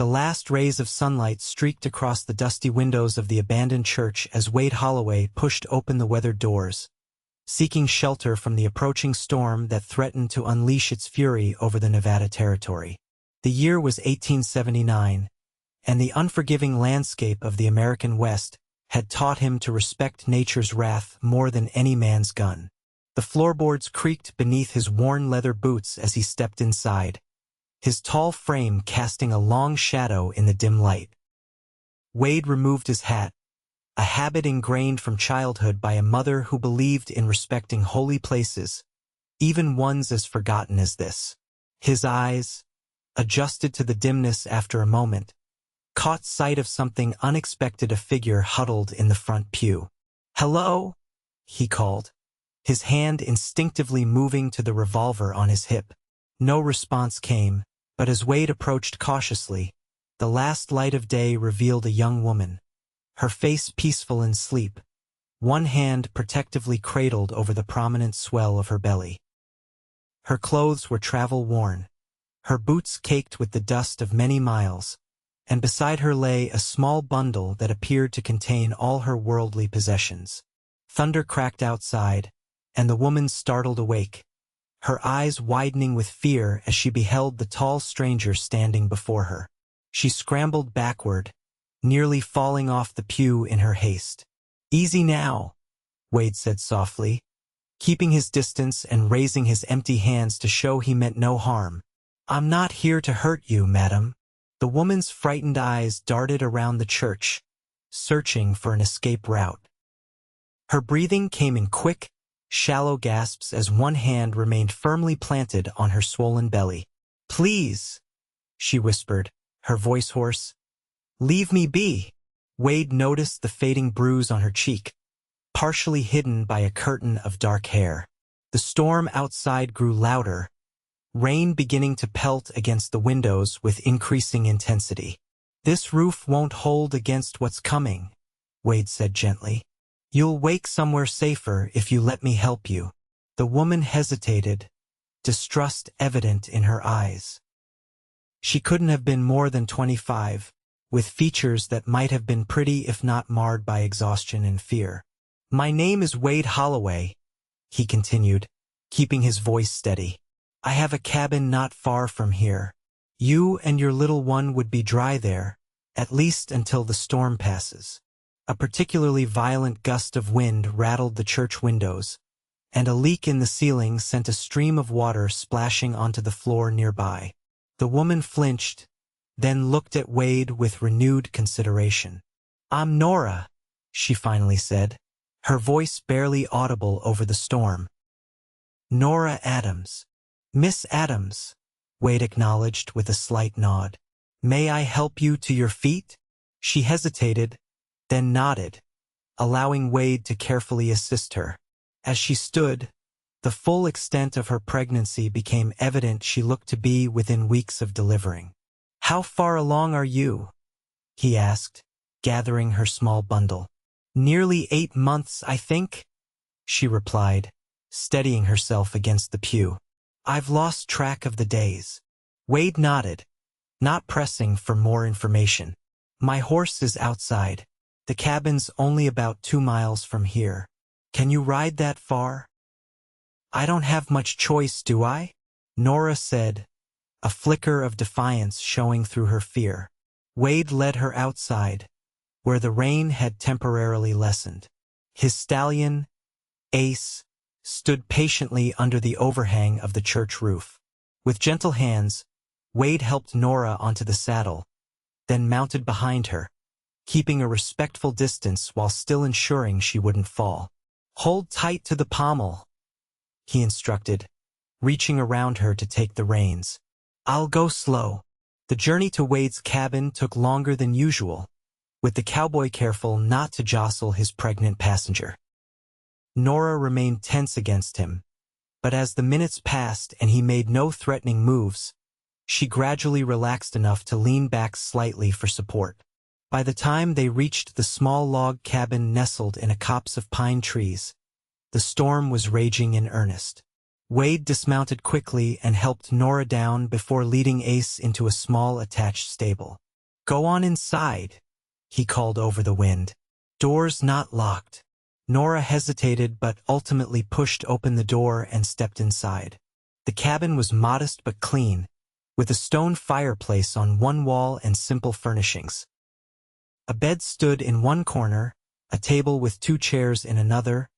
The last rays of sunlight streaked across the dusty windows of the abandoned church as Wade Holloway pushed open the weathered doors, seeking shelter from the approaching storm that threatened to unleash its fury over the Nevada territory. The year was 1879, and the unforgiving landscape of the American West had taught him to respect nature's wrath more than any man's gun. The floorboards creaked beneath his worn leather boots as he stepped inside, his tall frame casting a long shadow in the dim light. Wade removed his hat, a habit ingrained from childhood by a mother who believed in respecting holy places, even ones as forgotten as this. His eyes, adjusted to the dimness after a moment, caught sight of something unexpected: a figure huddled in the front pew. "Hello?" he called, his hand instinctively moving to the revolver on his hip. No response came, but as Wade approached cautiously, the last light of day revealed a young woman, her face peaceful in sleep, one hand protectively cradled over the prominent swell of her belly. Her clothes were travel-worn, her boots caked with the dust of many miles, and beside her lay a small bundle that appeared to contain all her worldly possessions. Thunder cracked outside, and the woman startled awake, her eyes widening with fear as she beheld the tall stranger standing before her. She scrambled backward, nearly falling off the pew in her haste. "Easy now," Wade said softly, keeping his distance and raising his empty hands to show he meant no harm. "I'm not here to hurt you, madam." The woman's frightened eyes darted around the church, searching for an escape route. Her breathing came in quick, shallow gasps as one hand remained firmly planted on her swollen belly. "Please," she whispered, her voice hoarse. "Leave me be." Wade noticed the fading bruise on her cheek, partially hidden by a curtain of dark hair. The storm outside grew louder, rain beginning to pelt against the windows with increasing intensity. "This roof won't hold against what's coming," Wade said gently. "You'll wake somewhere safer if you let me help you." The woman hesitated, distrust evident in her eyes. She couldn't have been more than 25, with features that might have been pretty if not marred by exhaustion and fear. "My name is Wade Holloway," he continued, keeping his voice steady. "I have a cabin not far from here. You and your little one would be dry there, at least until the storm passes." A particularly violent gust of wind rattled the church windows, and a leak in the ceiling sent a stream of water splashing onto the floor nearby. The woman flinched, then looked at Wade with renewed consideration. "I'm Nora," she finally said, her voice barely audible over the storm. "Nora Adams." "Miss Adams," Wade acknowledged with a slight nod. "May I help you to your feet?" She hesitated, then nodded, allowing Wade to carefully assist her. As she stood, the full extent of her pregnancy became evident. She looked to be within weeks of delivering. "How far along are you?" he asked, gathering her small bundle. "Nearly 8 months, I think," she replied, steadying herself against the pew. "I've lost track of the days." Wade nodded, not pressing for more information. "My horse is outside. The cabin's only about 2 miles from here. Can you ride that far?" "I don't have much choice, do I?" Nora said, a flicker of defiance showing through her fear. Wade led her outside, where the rain had temporarily lessened. His stallion, Ace, stood patiently under the overhang of the church roof. With gentle hands, Wade helped Nora onto the saddle, then mounted behind her, keeping a respectful distance while still ensuring she wouldn't fall. "Hold tight to the pommel," he instructed, reaching around her to take the reins. "I'll go slow." The journey to Wade's cabin took longer than usual, with the cowboy careful not to jostle his pregnant passenger. Nora remained tense against him, but as the minutes passed and he made no threatening moves, she gradually relaxed enough to lean back slightly for support. By the time they reached the small log cabin nestled in a copse of pine trees, the storm was raging in earnest. Wade dismounted quickly and helped Nora down before leading Ace into a small attached stable. Go on inside, he called over the wind. Doors not locked. Nora hesitated but ultimately pushed open the door and stepped inside. The cabin was modest but clean, with a stone fireplace on one wall and simple furnishings. A bed stood in one corner, a table with 2 chairs in another,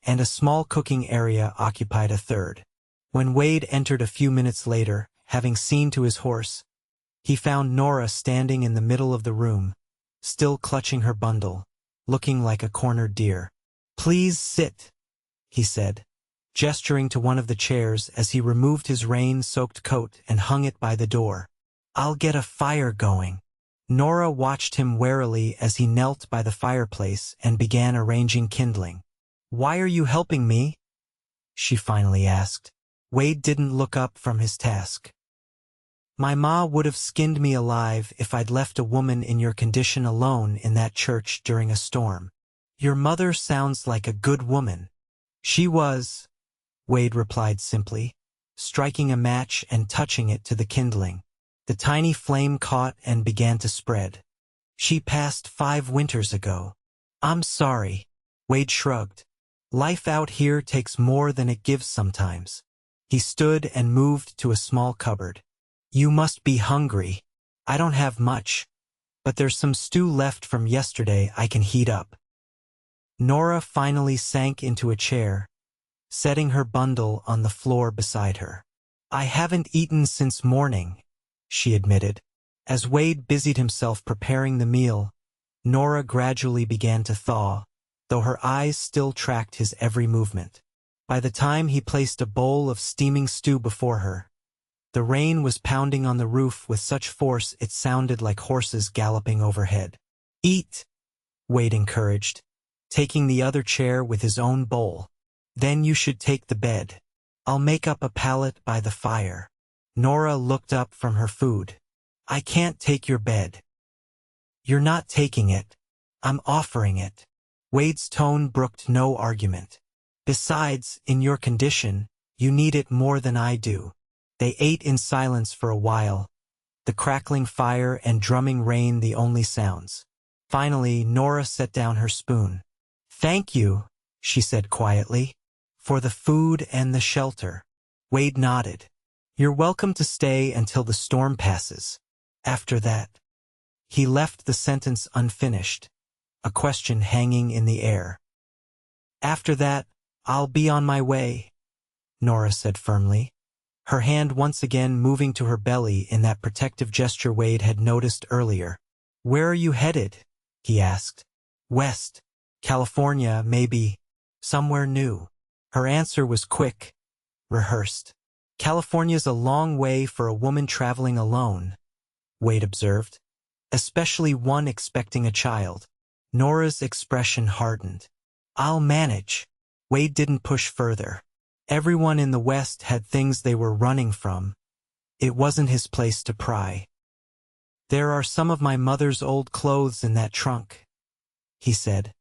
and a small cooking area occupied a third. When Wade entered a few minutes later, having seen to his horse, he found Nora standing in the middle of the room, still clutching her bundle, looking like a cornered deer. "Please sit," he said, gesturing to one of the chairs as he removed his rain-soaked coat and hung it by the door. "I'll get a fire going." Nora watched him warily as he knelt by the fireplace and began arranging kindling. "Why are you helping me?" she finally asked. Wade didn't look up from his task. "My ma would have skinned me alive if I'd left a woman in your condition alone in that church during a storm. Your mother sounds like a good woman." "She was," Wade replied simply, striking a match and touching it to the kindling. The tiny flame caught and began to spread. "She passed 5 winters ago." "I'm sorry," Wade shrugged. "Life out here takes more than it gives sometimes." He stood and moved to a small cupboard. "You must be hungry. I don't have much, but there's some stew left from yesterday I can heat up." Nora finally sank into a chair, setting her bundle on the floor beside her. "I haven't eaten since morning," she admitted. As Wade busied himself preparing the meal, Nora gradually began to thaw, though her eyes still tracked his every movement. By the time he placed a bowl of steaming stew before her, the rain was pounding on the roof with such force it sounded like horses galloping overhead. "Eat," Wade encouraged, taking the other chair with his own bowl. "Then you should take the bed. I'll make up a pallet by the fire." Nora looked up from her food. "I can't take your bed." "You're not taking it. I'm offering it." Wade's tone brooked no argument. "Besides, in your condition, you need it more than I do." They ate in silence for a while, the crackling fire and drumming rain the only sounds. Finally, Nora set down her spoon. "Thank you," she said quietly, "for the food and the shelter." Wade nodded. "You're welcome to stay until the storm passes. After that." He left the sentence unfinished, a question hanging in the air. "After that, I'll be on my way," Nora said firmly, her hand once again moving to her belly in that protective gesture Wade had noticed earlier. "Where are you headed?" he asked. "West. California, maybe. Somewhere new." Her answer was quick, rehearsed. "California's a long way for a woman traveling alone," Wade observed, "especially one expecting a child." Nora's expression hardened. "I'll manage." Wade didn't push further. Everyone in the West had things they were running from. It wasn't his place to pry. "There are some of my mother's old clothes in that trunk," he said,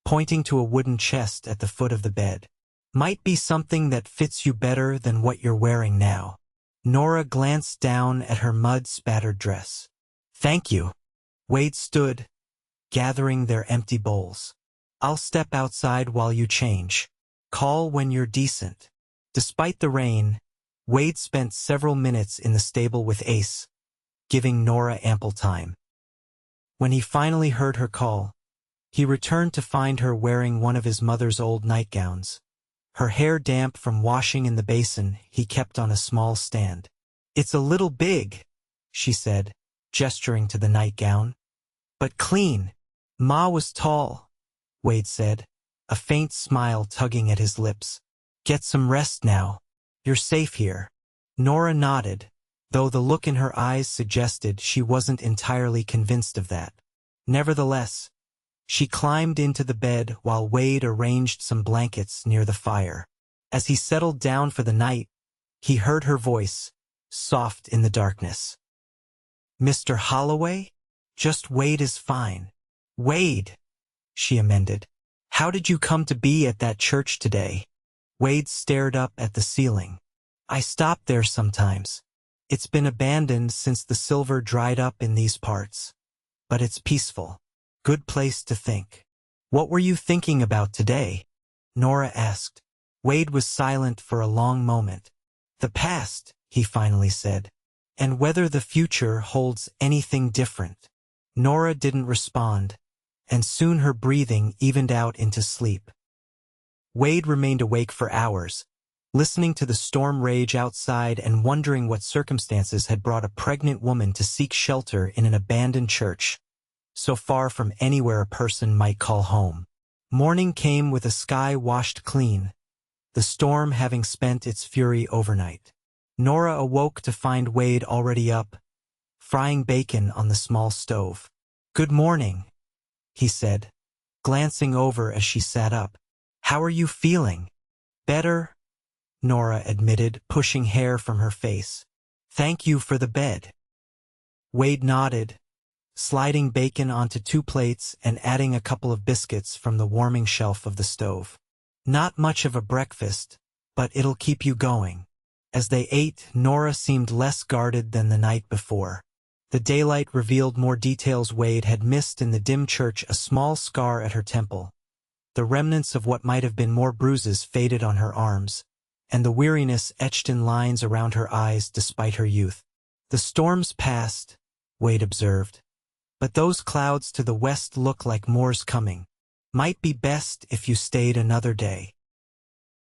pointing to a wooden chest at the foot of the bed. "Might be something that fits you better than what you're wearing now." Nora glanced down at her mud-spattered dress. "Thank you." Wade stood, gathering their empty bowls. "I'll step outside while you change. Call when you're decent." Despite the rain, Wade spent several minutes in the stable with Ace, giving Nora ample time. When he finally heard her call, he returned to find her wearing one of his mother's old nightgowns, her hair damp from washing in the basin he kept on a small stand. "It's a little big," she said, gesturing to the nightgown. "But clean." "Ma was tall," Wade said, a faint smile tugging at his lips. "Get some rest now. You're safe here." Nora nodded, though the look in her eyes suggested she wasn't entirely convinced of that. Nevertheless, she climbed into the bed while Wade arranged some blankets near the fire. As he settled down for the night, he heard her voice, soft in the darkness. "Mr. Holloway? Just Wade is fine." "Wade," she amended. "How did you come to be at that church today?" Wade stared up at the ceiling. "I stop there sometimes. It's been abandoned since the silver dried up in these parts." but it's peaceful. Good place to think. What were you thinking about today? Nora asked. Wade was silent for a long moment. The past, he finally said. And whether the future holds anything different. Nora didn't respond, and soon her breathing evened out into sleep. Wade remained awake for hours, listening to the storm rage outside and wondering what circumstances had brought a pregnant woman to seek shelter in an abandoned church, so far from anywhere a person might call home. Morning came with a sky washed clean, the storm having spent its fury overnight. Nora awoke to find Wade already up, frying bacon on the small stove. "Good morning," he said, glancing over as she sat up. "How are you feeling?" "Better," Nora admitted, pushing hair from her face. "Thank you for the bed." Wade nodded, sliding bacon onto 2 plates and adding a couple of biscuits from the warming shelf of the stove. "Not much of a breakfast, but it'll keep you going." As they ate, Nora seemed less guarded than the night before. The daylight revealed more details Wade had missed in the dim church, a small scar at her temple. The remnants of what might have been more bruises faded on her arms, and the weariness etched in lines around her eyes despite her youth. "The storm's passed," Wade observed, "but those clouds to the west look like more's coming. Might be best if you stayed another day."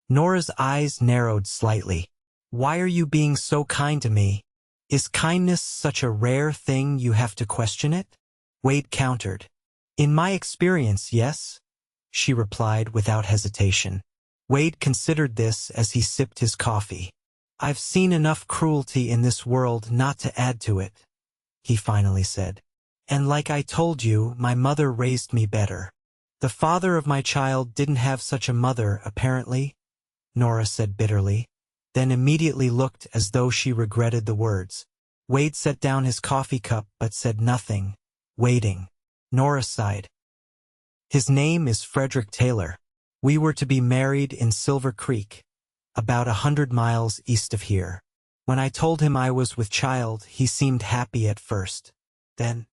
Nora's eyes narrowed slightly. "Why are you being so kind to me? Is kindness such a rare thing you have to question it?" Wade countered. "In my experience, yes," she replied without hesitation. Wade considered this as he sipped his coffee. "I've seen enough cruelty in this world not to add to it," he finally said. "And like I told you, my mother raised me better." "The father of my child didn't have such a mother, apparently," Nora said bitterly, then immediately looked as though she regretted the words. Wade set down his coffee cup but said nothing, waiting. Nora sighed. "His name is Frederick Taylor. We were to be married in Silver Creek, about 100 miles east of here. When I told him I was with child, he seemed happy at first. Then,"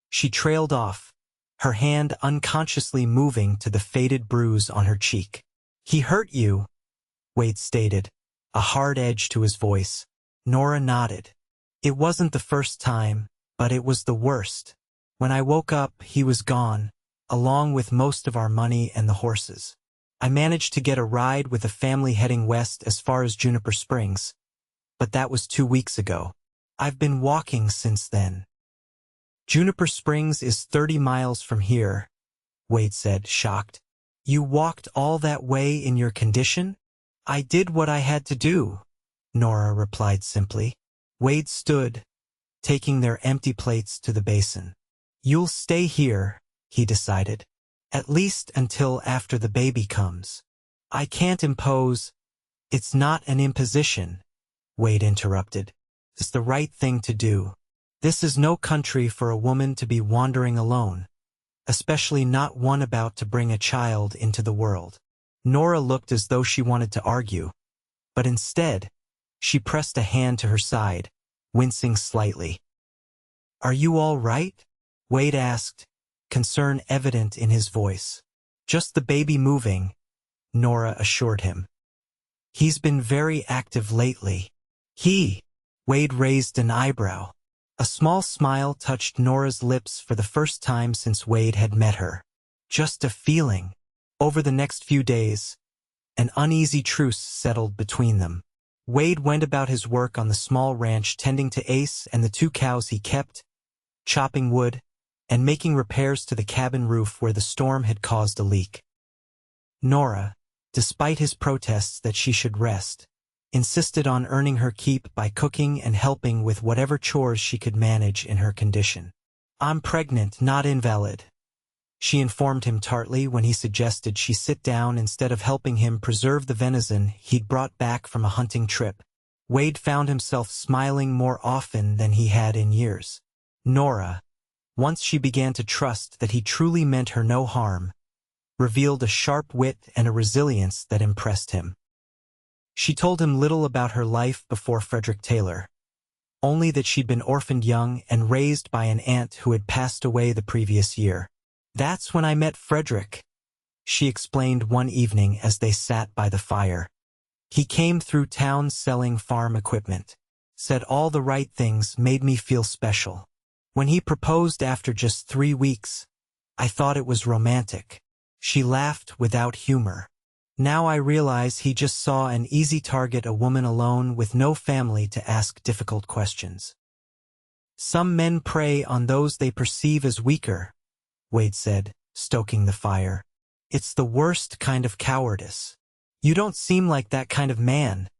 she trailed off, her hand unconsciously moving to the faded bruise on her cheek. "He hurt you," Wade stated, a hard edge to his voice. Nora nodded. "It wasn't the first time, but it was the worst. When I woke up, he was gone, along with most of our money and the horses. I managed to get a ride with a family heading west as far as Juniper Springs, but that was 2 weeks ago. I've been walking since then." "Juniper Springs is 30 miles from here," Wade said, shocked. "You walked all that way in your condition?" "I did what I had to do," Nora replied simply. Wade stood, taking their empty plates to the basin. "You'll stay here," he decided, "at least until after the baby comes." "I can't impose." "It's not an imposition," Wade interrupted. "It's the right thing to do. This is no country for a woman to be wandering alone, especially not one about to bring a child into the world." Nora looked as though she wanted to argue, but instead, she pressed a hand to her side, wincing slightly. "Are you all right?" Wade asked, concern evident in his voice. "Just the baby moving," Nora assured him. "He's been very active lately." Wade raised an eyebrow. A small smile touched Nora's lips for the first time since Wade had met her. "Just a feeling." Over the next few days, an uneasy truce settled between them. Wade went about his work on the small ranch, tending to Ace and the 2 cows he kept, chopping wood, and making repairs to the cabin roof where the storm had caused a leak. Nora, despite his protests that she should rest, insisted on earning her keep by cooking and helping with whatever chores she could manage in her condition. "I'm pregnant, not invalid," she informed him tartly when he suggested she sit down instead of helping him preserve the venison he'd brought back from a hunting trip. Wade found himself smiling more often than he had in years. Nora, once she began to trust that he truly meant her no harm, revealed a sharp wit and a resilience that impressed him. She told him little about her life before Frederick Taylor, only that she'd been orphaned young and raised by an aunt who had passed away the previous year. "That's when I met Frederick," she explained one evening as they sat by the fire. "He came through town selling farm equipment. Said all the right things, made me feel special. When he proposed after just 3 weeks, I thought it was romantic." She laughed without humor. "Now I realize he just saw an easy target, a woman alone with no family to ask difficult questions." "Some men prey on those they perceive as weaker," Wade said, stoking the fire. "It's the worst kind of cowardice." "You don't seem like that kind of man,"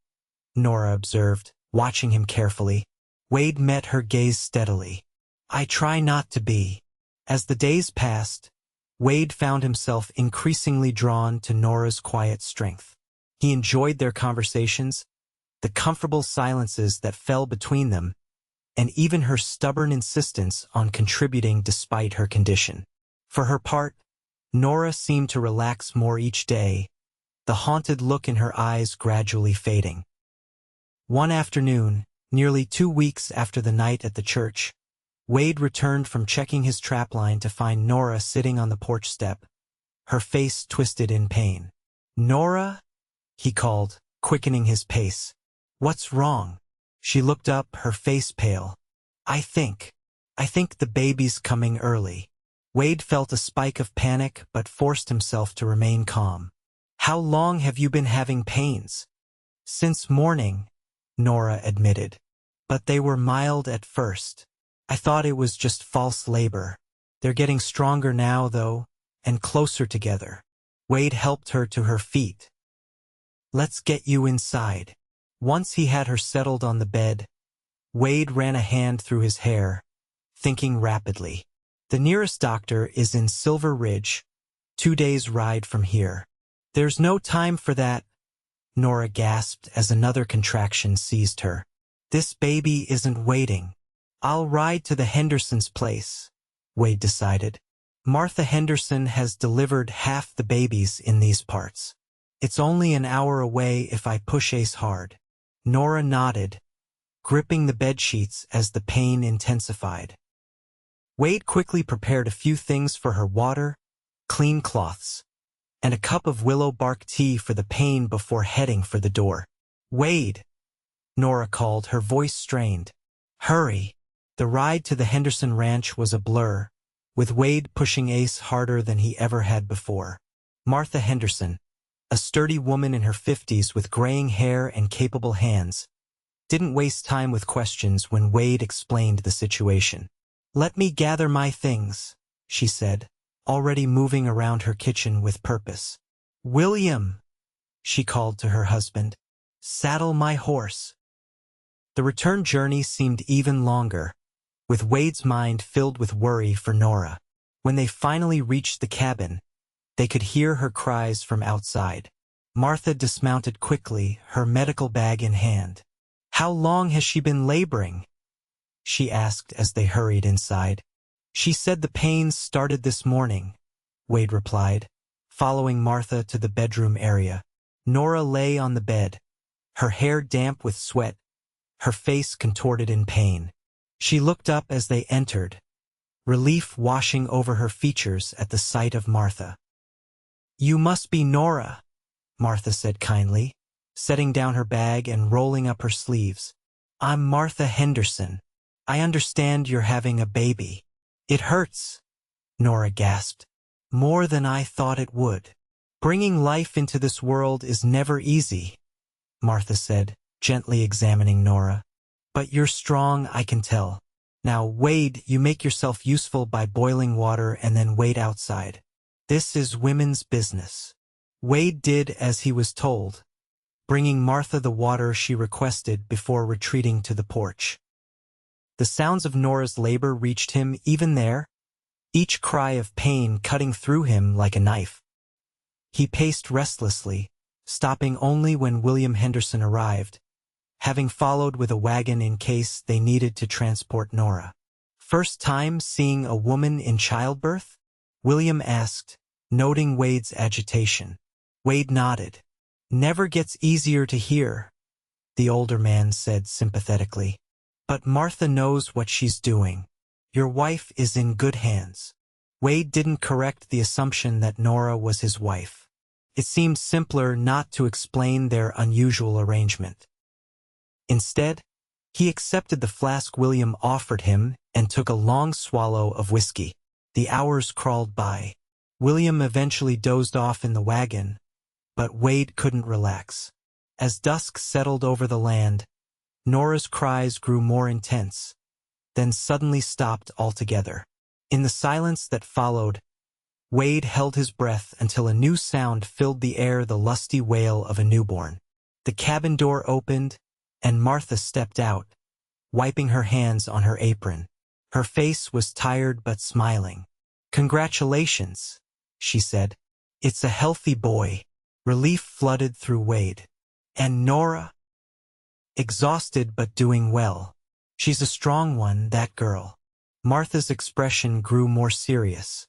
Nora observed, watching him carefully. Wade met her gaze steadily. "I try not to be." As the days passed, Wade found himself increasingly drawn to Nora's quiet strength. He enjoyed their conversations, the comfortable silences that fell between them, and even her stubborn insistence on contributing despite her condition. For her part, Nora seemed to relax more each day, the haunted look in her eyes gradually fading. One afternoon, nearly 2 weeks after the night at the church, Wade returned from checking his trapline to find Nora sitting on the porch step, her face twisted in pain. "Nora?" he called, quickening his pace. "What's wrong?" She looked up, her face pale. I think the baby's coming early." Wade felt a spike of panic but forced himself to remain calm. "How long have you been having pains?" "Since morning," Nora admitted. "But they were mild at first. I thought it was just false labor. They're getting stronger now, though, and closer together." Wade helped her to her feet. "Let's get you inside." Once he had her settled on the bed, Wade ran a hand through his hair, thinking rapidly. "The nearest doctor is in Silver Ridge, 2 days' ride from here." "There's no time for that," Nora gasped as another contraction seized her. "This baby isn't waiting." "I'll ride to the Hendersons' place," Wade decided. "Martha Henderson has delivered half the babies in these parts. It's only an hour away if I push Ace hard." Nora nodded, gripping the bedsheets as the pain intensified. Wade quickly prepared a few things for her: water, clean cloths, and a cup of willow bark tea for the pain before heading for the door. "Wade," Nora called, her voice strained. "Hurry." The ride to the Henderson ranch was a blur, with Wade pushing Ace harder than he ever had before. Martha Henderson, a sturdy woman in her 50s with graying hair and capable hands, didn't waste time with questions when Wade explained the situation. "Let me gather my things," she said, already moving around her kitchen with purpose. "William," she called to her husband, "saddle my horse." The return journey seemed even longer, with Wade's mind filled with worry for Nora. When they finally reached the cabin, they could hear her cries from outside. Martha dismounted quickly, her medical bag in hand. "How long has she been laboring?" she asked as they hurried inside. "She said the pains started this morning," Wade replied, following Martha to the bedroom area. Nora lay on the bed, her hair damp with sweat, her face contorted in pain. She looked up as they entered, relief washing over her features at the sight of Martha. "You must be Nora," Martha said kindly, setting down her bag and rolling up her sleeves. "I'm Martha Henderson. I understand you're having a baby." "It hurts," Nora gasped. "More than I thought it would." "Bringing life into this world is never easy," Martha said, gently examining Nora. "But you're strong, I can tell. Now, Wade, you make yourself useful by boiling water and then wait outside. This is women's business." Wade did as he was told, bringing Martha the water she requested before retreating to the porch. The sounds of Nora's labor reached him even there, each cry of pain cutting through him like a knife. He paced restlessly, stopping only when William Henderson arrived, having followed with a wagon in case they needed to transport Nora. "First time seeing a woman in childbirth?" William asked, noting Wade's agitation. Wade nodded. "Never gets easier to hear," the older man said sympathetically. But Martha knows what she's doing. Your wife is in good hands. Wade didn't correct the assumption that Nora was his wife. It seemed simpler not to explain their unusual arrangement. Instead, he accepted the flask William offered him and took a long swallow of whiskey. The hours crawled by. William eventually dozed off in the wagon, but Wade couldn't relax. As dusk settled over the land, Nora's cries grew more intense, then suddenly stopped altogether. In the silence that followed, Wade held his breath until a new sound filled the air, the lusty wail of a newborn. The cabin door opened, and Martha stepped out, wiping her hands on her apron. Her face was tired but smiling. "Congratulations," she said. "It's a healthy boy." Relief flooded through Wade. "And Nora?" "Exhausted but doing well. She's a strong one, that girl." Martha's expression grew more serious.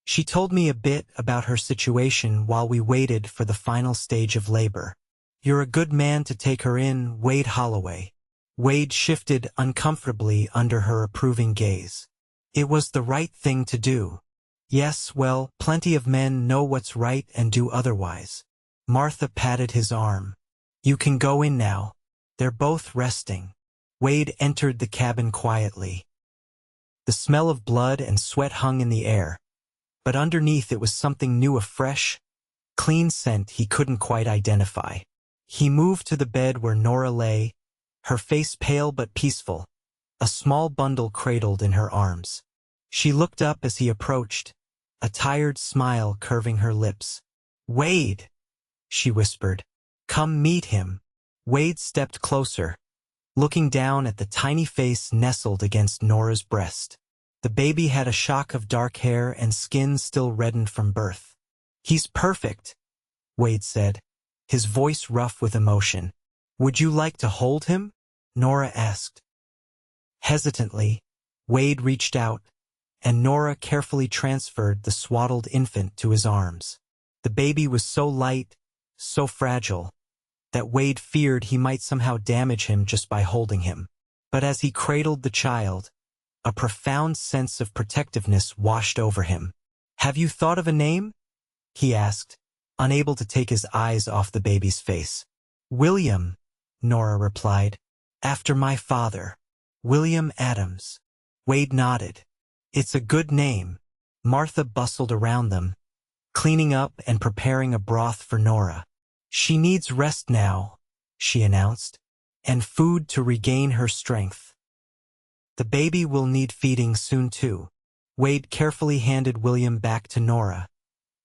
"She told me a bit about her situation while we waited for the final stage of labor." "You're a good man to take her in, Wade Holloway." Wade shifted uncomfortably under her approving gaze. "It was the right thing to do." "Yes, well, plenty of men know what's right and do otherwise." Martha patted his arm. "You can go in now. They're both resting." Wade entered the cabin quietly. The smell of blood and sweat hung in the air, but underneath it was something new, a fresh, clean scent he couldn't quite identify. He moved to the bed where Nora lay, her face pale but peaceful, a small bundle cradled in her arms. She looked up as he approached, a tired smile curving her lips. "Wade," she whispered. "Come meet him." Wade stepped closer, looking down at the tiny face nestled against Nora's breast. The baby had a shock of dark hair and skin still reddened from birth. "He's perfect," Wade said, his voice rough with emotion. "Would you like to hold him?" Nora asked. Hesitantly, Wade reached out, and Nora carefully transferred the swaddled infant to his arms. The baby was so light, so fragile, that Wade feared he might somehow damage him just by holding him. But as he cradled the child, a profound sense of protectiveness washed over him. "Have you thought of a name?" he asked, unable to take his eyes off the baby's face. "William," Nora replied, "after my father, William Adams." Wade nodded. "It's a good name." Martha bustled around them, cleaning up and preparing a broth for Nora. "She needs rest now," she announced, "and food to regain her strength. The baby will need feeding soon too." Wade carefully handed William back to Nora,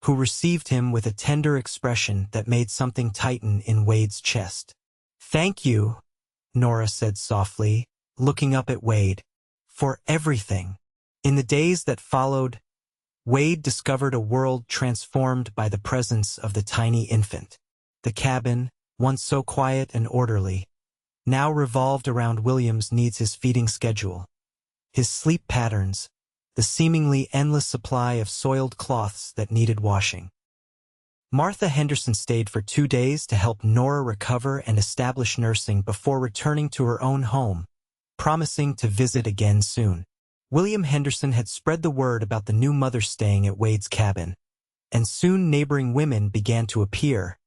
who received him with a tender expression that made something tighten in Wade's chest. "Thank you," Nora said softly, looking up at Wade, "for everything." In the days that followed, Wade discovered a world transformed by the presence of the tiny infant. The cabin, once so quiet and orderly, now revolved around William's needs, his feeding schedule, his sleep patterns, the seemingly endless supply of soiled cloths that needed washing. Martha Henderson stayed for 2 days to help Nora recover and establish nursing before returning to her own home, promising to visit again soon. William Henderson had spread the word about the new mother staying at Wade's cabin, and soon neighboring women began to appear,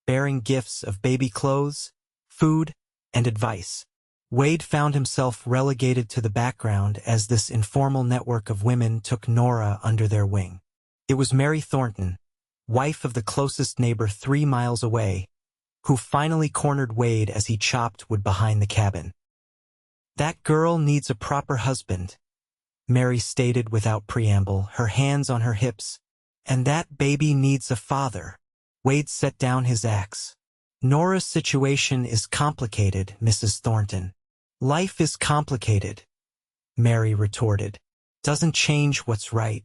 bearing gifts of baby clothes, food, and advice. Wade found himself relegated to the background as this informal network of women took Nora under their wing. It was Mary Thornton, wife of the closest neighbor 3 miles away, who finally cornered Wade as he chopped wood behind the cabin. "That girl needs a proper husband," Mary stated without preamble, her hands on her hips. "And that baby needs a father." Wade set down his axe. "Nora's situation is complicated, Mrs. Thornton." "Life is complicated," Mary retorted. "Doesn't change what's right.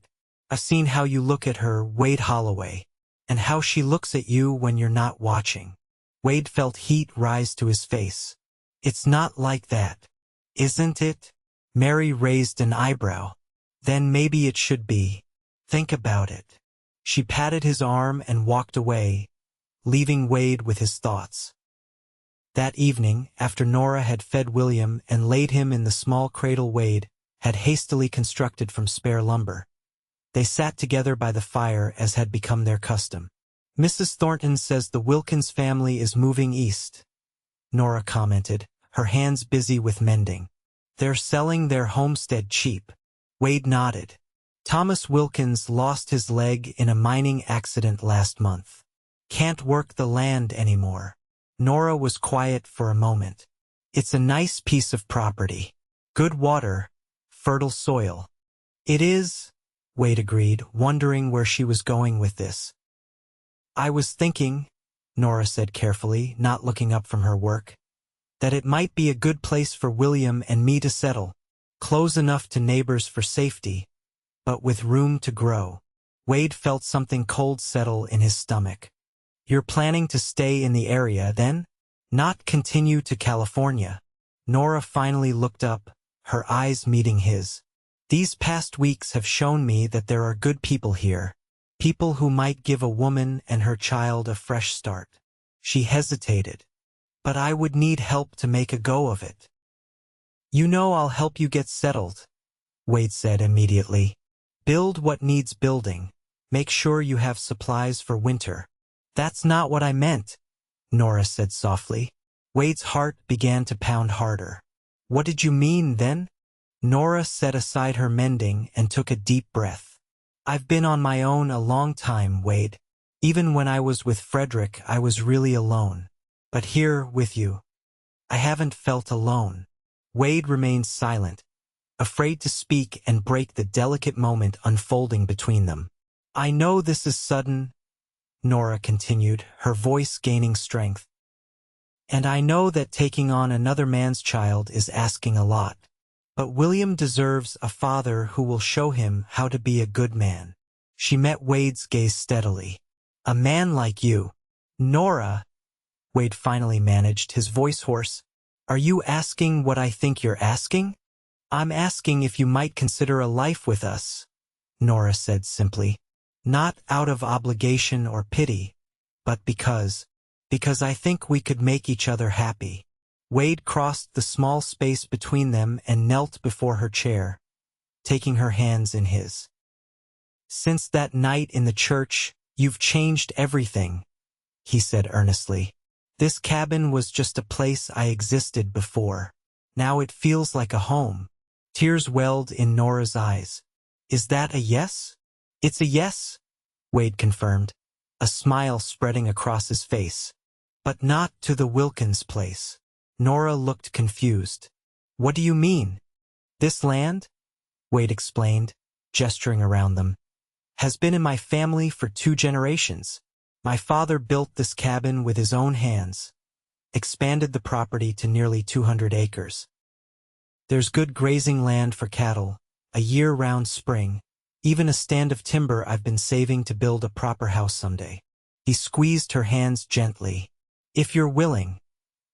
I've seen how you look at her, Wade Holloway, and how she looks at you when you're not watching." Wade felt heat rise to his face. "It's not like that, isn't it?" Mary raised an eyebrow. "Then maybe it should be. Think about it." She patted his arm and walked away, leaving Wade with his thoughts. That evening, after Nora had fed William and laid him in the small cradle Wade had hastily constructed from spare lumber, they sat together by the fire as had become their custom. "Mrs. Thornton says the Wilkins family is moving east," Nora commented, her hands busy with mending. "They're selling their homestead cheap." Wade nodded. "Thomas Wilkins lost his leg in a mining accident last month. Can't work the land anymore." Nora was quiet for a moment. "It's a nice piece of property. Good water, fertile soil." "It is," Wade agreed, wondering where she was going with this. "I was thinking," Nora said carefully, not looking up from her work, "that it might be a good place for William and me to settle, close enough to neighbors for safety, but with room to grow." Wade felt something cold settle in his stomach. "You're planning to stay in the area, then? Not continue to California?" Nora finally looked up, her eyes meeting his. "These past weeks have shown me that there are good people here, people who might give a woman and her child a fresh start." She hesitated. "But I would need help to make a go of it." "You know I'll help you get settled," Wade said immediately. "Build what needs building. Make sure you have supplies for winter." "That's not what I meant," Nora said softly. Wade's heart began to pound harder. "What did you mean, then?" Nora set aside her mending and took a deep breath. "I've been on my own a long time, Wade. Even when I was with Frederick, I was really alone. But here, with you, I haven't felt alone." Wade remained silent, afraid to speak and break the delicate moment unfolding between them. "I know this is sudden," Nora continued, her voice gaining strength. "And I know that taking on another man's child is asking a lot. But William deserves a father who will show him how to be a good man." She met Wade's gaze steadily. "A man like you." "Nora," Wade finally managed, his voice hoarse, "are you asking what I think you're asking?" "I'm asking if you might consider a life with us," Nora said simply. "Not out of obligation or pity, but because I think we could make each other happy." Wade crossed the small space between them and knelt before her chair, taking her hands in his. "Since that night in the church, you've changed everything," he said earnestly. "This cabin was just a place I existed before. Now it feels like a home." Tears welled in Nora's eyes. "Is that a yes?" "It's a yes," Wade confirmed, a smile spreading across his face. "But not to the Wilkins place." Nora looked confused. "What do you mean?" "This land," Wade explained, gesturing around them, "has been in my family for 2 generations. My father built this cabin with his own hands, expanded the property to nearly 200 acres. There's good grazing land for cattle, a year-round spring, even a stand of timber I've been saving to build a proper house someday." He squeezed her hands gently. "If you're willing,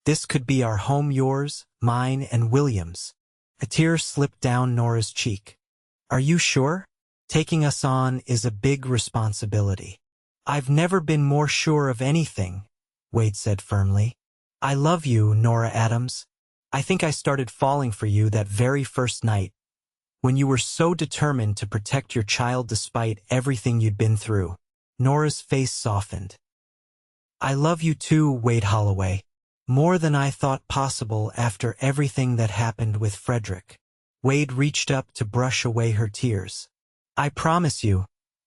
this could be our home, yours, mine, and William's." A tear slipped down Nora's cheek. "Are you sure? Taking us on is a big responsibility." "I've never been more sure of anything," Wade said firmly. "I love you, Nora Adams. I think I started falling for you that very first night, when you were so determined to protect your child despite everything you'd been through." Nora's face softened. "I love you too, Wade Holloway. More than I thought possible after everything that happened with Frederick." Wade reached up to brush away her tears. "I promise you,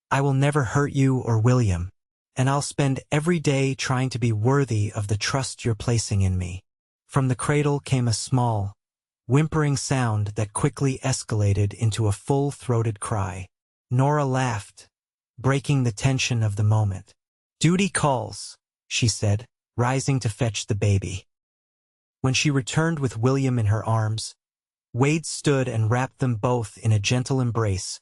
I will never hurt you or William, and I'll spend every day trying to be worthy of the trust you're placing in me." From the cradle came a small, whimpering sound that quickly escalated into a full-throated cry. Nora laughed, breaking the tension of the moment. "Duty calls," she said, rising to fetch the baby. When she returned with William in her arms, Wade stood and wrapped them both in a gentle embrace,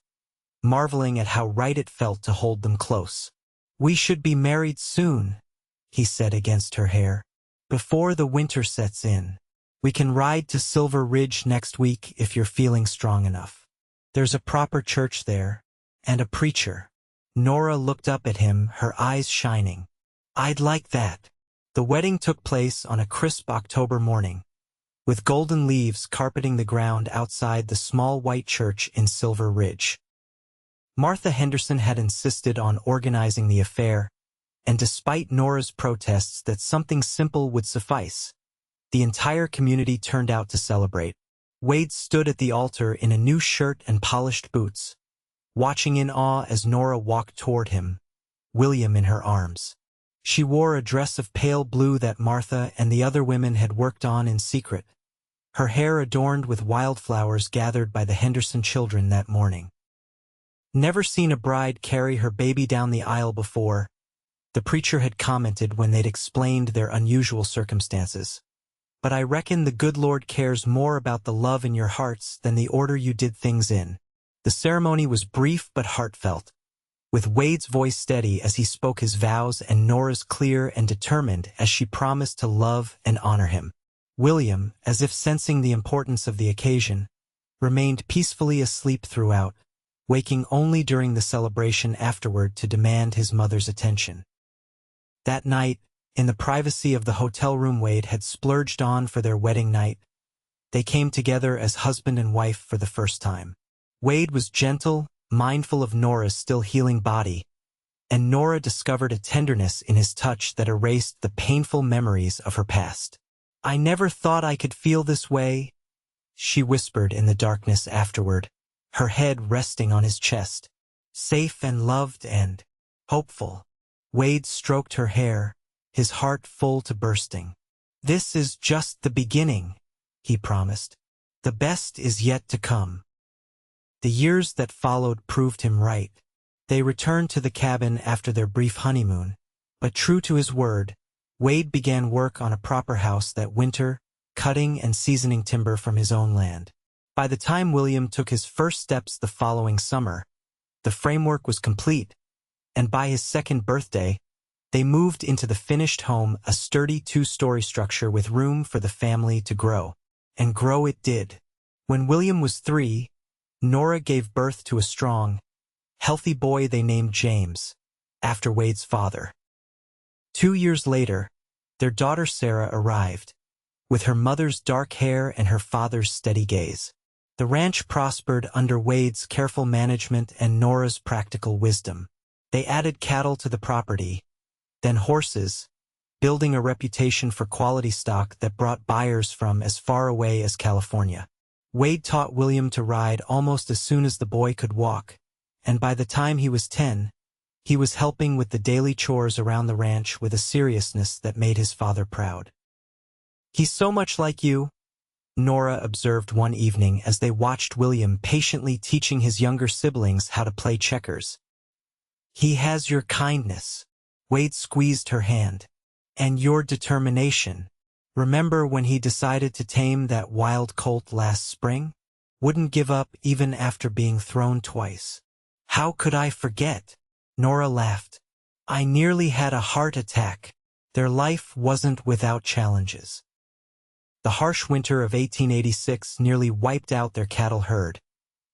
marveling at how right it felt to hold them close. "We should be married soon," he said against her hair, "before the winter sets in. We can ride to Silver Ridge next week if you're feeling strong enough. There's a proper church there, and a preacher." Nora looked up at him, her eyes shining. "I'd like that." The wedding took place on a crisp October morning, with golden leaves carpeting the ground outside the small white church in Silver Ridge. Martha Henderson had insisted on organizing the affair, and despite Nora's protests that something simple would suffice, the entire community turned out to celebrate. Wade stood at the altar in a new shirt and polished boots, watching in awe as Nora walked toward him, William in her arms. She wore a dress of pale blue that Martha and the other women had worked on in secret, her hair adorned with wildflowers gathered by the Henderson children that morning. "Never seen a bride carry her baby down the aisle before," the preacher had commented when they'd explained their unusual circumstances. "But I reckon the good Lord cares more about the love in your hearts than the order you did things in." The ceremony was brief but heartfelt, with Wade's voice steady as he spoke his vows and Nora's clear and determined as she promised to love and honor him. William, as if sensing the importance of the occasion, remained peacefully asleep throughout, waking only during the celebration afterward to demand his mother's attention. That night, in the privacy of the hotel room Wade had splurged on for their wedding night, they came together as husband and wife for the first time. Wade was gentle, mindful of Nora's still healing body, and Nora discovered a tenderness in his touch that erased the painful memories of her past. "I never thought I could feel this way," she whispered in the darkness afterward, her head resting on his chest. "Safe and loved and hopeful." Wade stroked her hair, his heart full to bursting. "This is just the beginning," he promised. "The best is yet to come." The years that followed proved him right. They returned to the cabin after their brief honeymoon, but true to his word, Wade began work on a proper house that winter, cutting and seasoning timber from his own land. By the time William took his first steps the following summer, the framework was complete, and by his second birthday, they moved into the finished home, a sturdy two-story structure with room for the family to grow. And grow it did. When William was 3, Nora gave birth to a strong, healthy boy they named James, after Wade's father. 2 years later, their daughter Sarah arrived, with her mother's dark hair and her father's steady gaze. The ranch prospered under Wade's careful management and Nora's practical wisdom. They added cattle to the property, then horses, building a reputation for quality stock that brought buyers from as far away as California. Wade taught William to ride almost as soon as the boy could walk, and by the time he was 10, he was helping with the daily chores around the ranch with a seriousness that made his father proud. "He's so much like you," Nora observed one evening as they watched William patiently teaching his younger siblings how to play checkers. "He has your kindness," Wade squeezed her hand, "and your determination. Remember when he decided to tame that wild colt last spring? Wouldn't give up even after being thrown twice." "How could I forget?" Nora laughed. "I nearly had a heart attack." Their life wasn't without challenges. The harsh winter of 1886 nearly wiped out their cattle herd,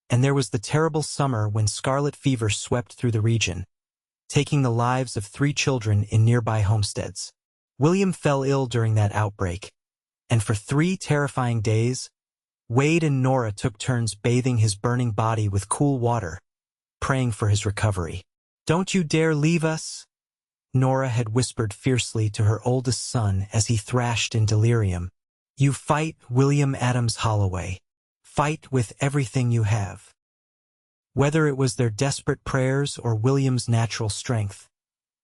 and there was the terrible summer when scarlet fever swept through the region, taking the lives of 3 children in nearby homesteads. William fell ill during that outbreak, and for 3 terrifying days, Wade and Nora took turns bathing his burning body with cool water, praying for his recovery. "Don't you dare leave us," Nora had whispered fiercely to her oldest son as he thrashed in delirium. "You fight, William Adams Holloway. Fight with everything you have." Whether it was their desperate prayers or William's natural strength,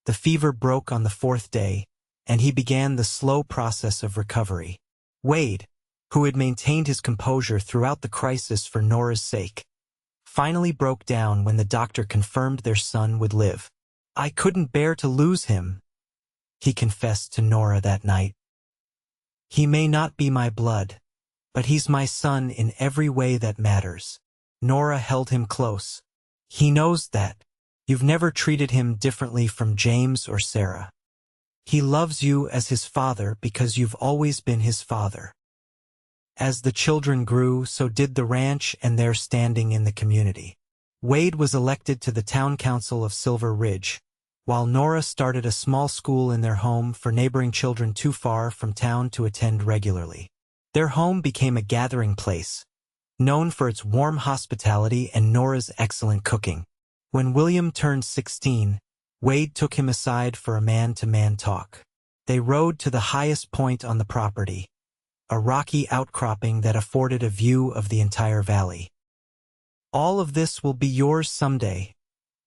the fever broke on the 4th day, and he began the slow process of recovery. Wade, who had maintained his composure throughout the crisis for Nora's sake, finally broke down when the doctor confirmed their son would live. "I couldn't bear to lose him," he confessed to Nora that night. "He may not be my blood, but he's my son in every way that matters." Nora held him close. "He knows that. You've never treated him differently from James or Sarah. He loves you as his father because you've always been his father." As the children grew, so did the ranch and their standing in the community. Wade was elected to the town council of Silver Ridge, while Nora started a small school in their home for neighboring children too far from town to attend regularly. Their home became a gathering place, known for its warm hospitality and Nora's excellent cooking. When William turned 16, Wade took him aside for a man-to-man talk. They rode to the highest point on the property, a rocky outcropping that afforded a view of the entire valley. "All of this will be yours someday,"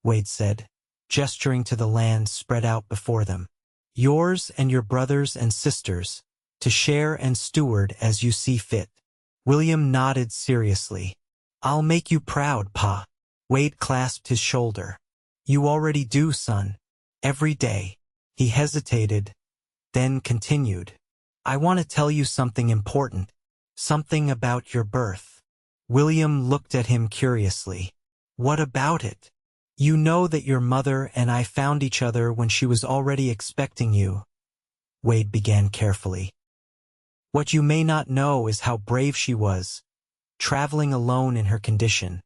Wade said, gesturing to the land spread out before them. "Yours and your brothers and sisters, to share and steward as you see fit." William nodded seriously. "I'll make you proud, Pa." Wade clasped his shoulder. "You already do, son. Every day." He hesitated, then continued. "I want to tell you something important. Something about your birth." William looked at him curiously. "What about it?" "You know that your mother and I found each other when she was already expecting you," Wade began carefully. "What you may not know is how brave she was, traveling alone in her condition,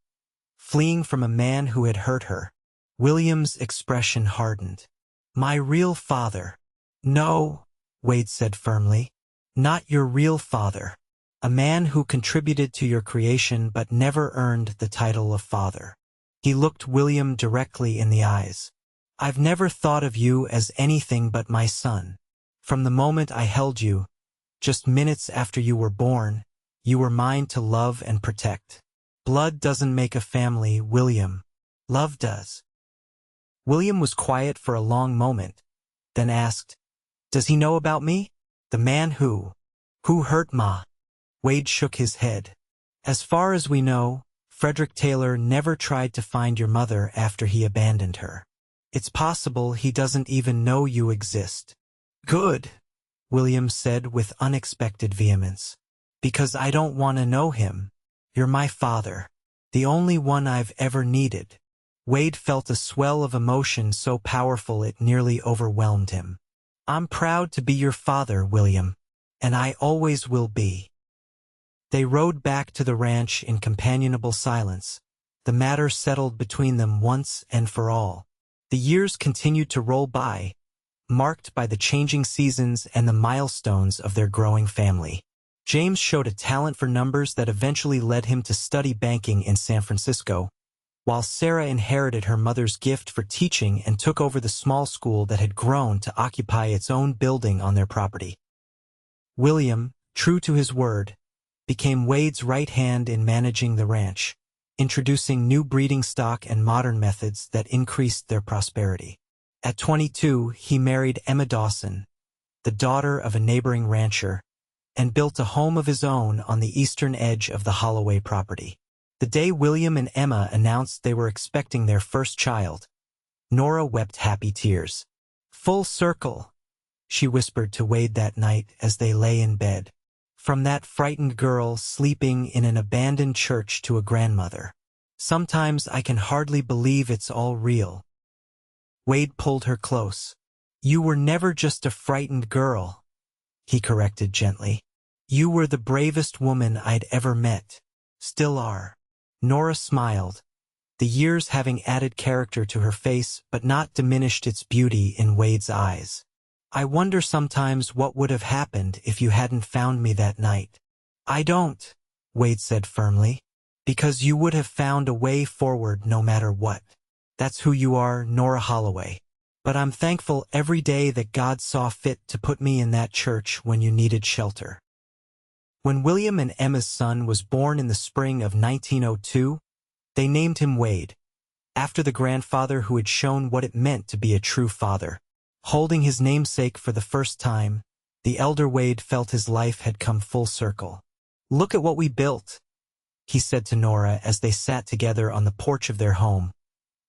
fleeing from a man who had hurt her." William's expression hardened. "My real father." "No," Wade said firmly. "Not your real father. A man who contributed to your creation but never earned the title of father." He looked William directly in the eyes. "I've never thought of you as anything but my son. From the moment I held you, just minutes after you were born, you were mine to love and protect. Blood doesn't make a family, William. Love does." William was quiet for a long moment, then asked, "Does he know about me? The man who hurt Ma?" Wade shook his head. "As far as we know, Frederick Taylor never tried to find your mother after he abandoned her. It's possible he doesn't even know you exist." "Good," William said with unexpected vehemence. "Because I don't want to know him. You're my father, the only one I've ever needed." Wade felt a swell of emotion so powerful it nearly overwhelmed him. "I'm proud to be your father, William, and I always will be." They rode back to the ranch in companionable silence, the matter settled between them once and for all. The years continued to roll by, marked by the changing seasons and the milestones of their growing family. James showed a talent for numbers that eventually led him to study banking in San Francisco, while Sarah inherited her mother's gift for teaching and took over the small school that had grown to occupy its own building on their property. William, true to his word, became Wade's right hand in managing the ranch, introducing new breeding stock and modern methods that increased their prosperity. At 22, he married Emma Dawson, the daughter of a neighboring rancher, and built a home of his own on the eastern edge of the Holloway property. The day William and Emma announced they were expecting their first child, Nora wept happy tears. "Full circle," she whispered to Wade that night as they lay in bed. "From that frightened girl sleeping in an abandoned church to a grandmother. Sometimes I can hardly believe it's all real." Wade pulled her close. "You were never just a frightened girl," he corrected gently. "You were the bravest woman I'd ever met. Still are." Nora smiled, the years having added character to her face but not diminished its beauty in Wade's eyes. "I wonder sometimes what would have happened if you hadn't found me that night." "I don't," Wade said firmly, "because you would have found a way forward no matter what. That's who you are, Nora Holloway. But I'm thankful every day that God saw fit to put me in that church when you needed shelter." When William and Emma's son was born in the spring of 1902, they named him Wade, after the grandfather who had shown what it meant to be a true father. Holding his namesake for the first time, the elder Wade felt his life had come full circle. "Look at what we built," he said to Nora as they sat together on the porch of their home,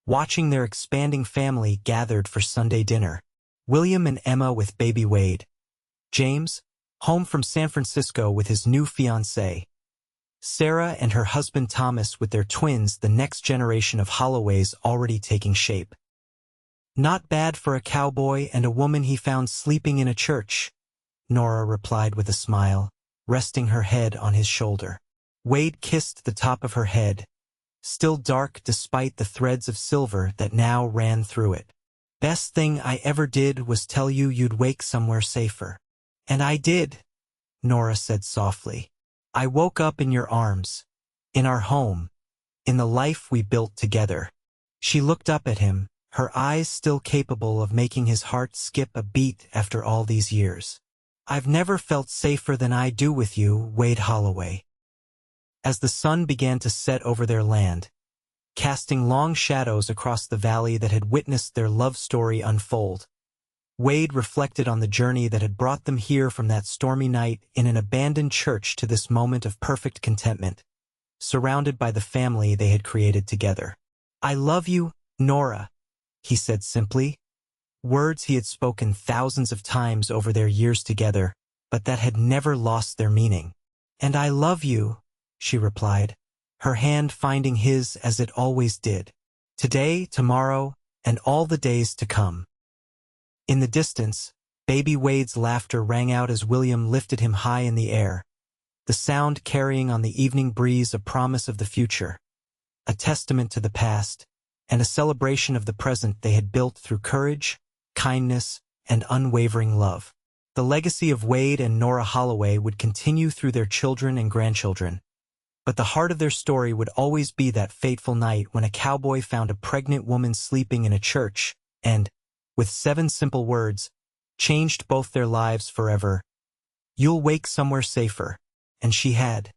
watching their expanding family gathered for Sunday dinner. William and Emma with baby Wade. James, home from San Francisco with his new fiancée. Sarah and her husband Thomas with their twins, the next generation of Holloways already taking shape. "Not bad for a cowboy and a woman he found sleeping in a church," Nora replied with a smile, resting her head on his shoulder. Wade kissed the top of her head, still dark despite the threads of silver that now ran through it. Best thing I ever did was tell you you'd wake somewhere safer. And I did, Nora said softly. I woke up in your arms, in our home, in the life we built together. She looked up at him, her eyes still capable of making his heart skip a beat after all these years. I've never felt safer than I do with you, Wade Holloway. As the sun began to set over their land, casting long shadows across the valley that had witnessed their love story unfold, Wade reflected on the journey that had brought them here from that stormy night in an abandoned church to this moment of perfect contentment, surrounded by the family they had created together. I love you, Nora, he said simply, words he had spoken thousands of times over their years together, but that had never lost their meaning. And I love you, she replied, her hand finding his as it always did, today, tomorrow, and all the days to come. In the distance, baby Wade's laughter rang out as William lifted him high in the air, the sound carrying on the evening breeze a promise of the future, a testament to the past, and a celebration of the present they had built through courage, kindness, and unwavering love. The legacy of Wade and Nora Holloway would continue through their children and grandchildren, but the heart of their story would always be that fateful night when a cowboy found a pregnant woman sleeping in a church and, with 7 simple words, changed both their lives forever. You'll wake somewhere safer, and she had.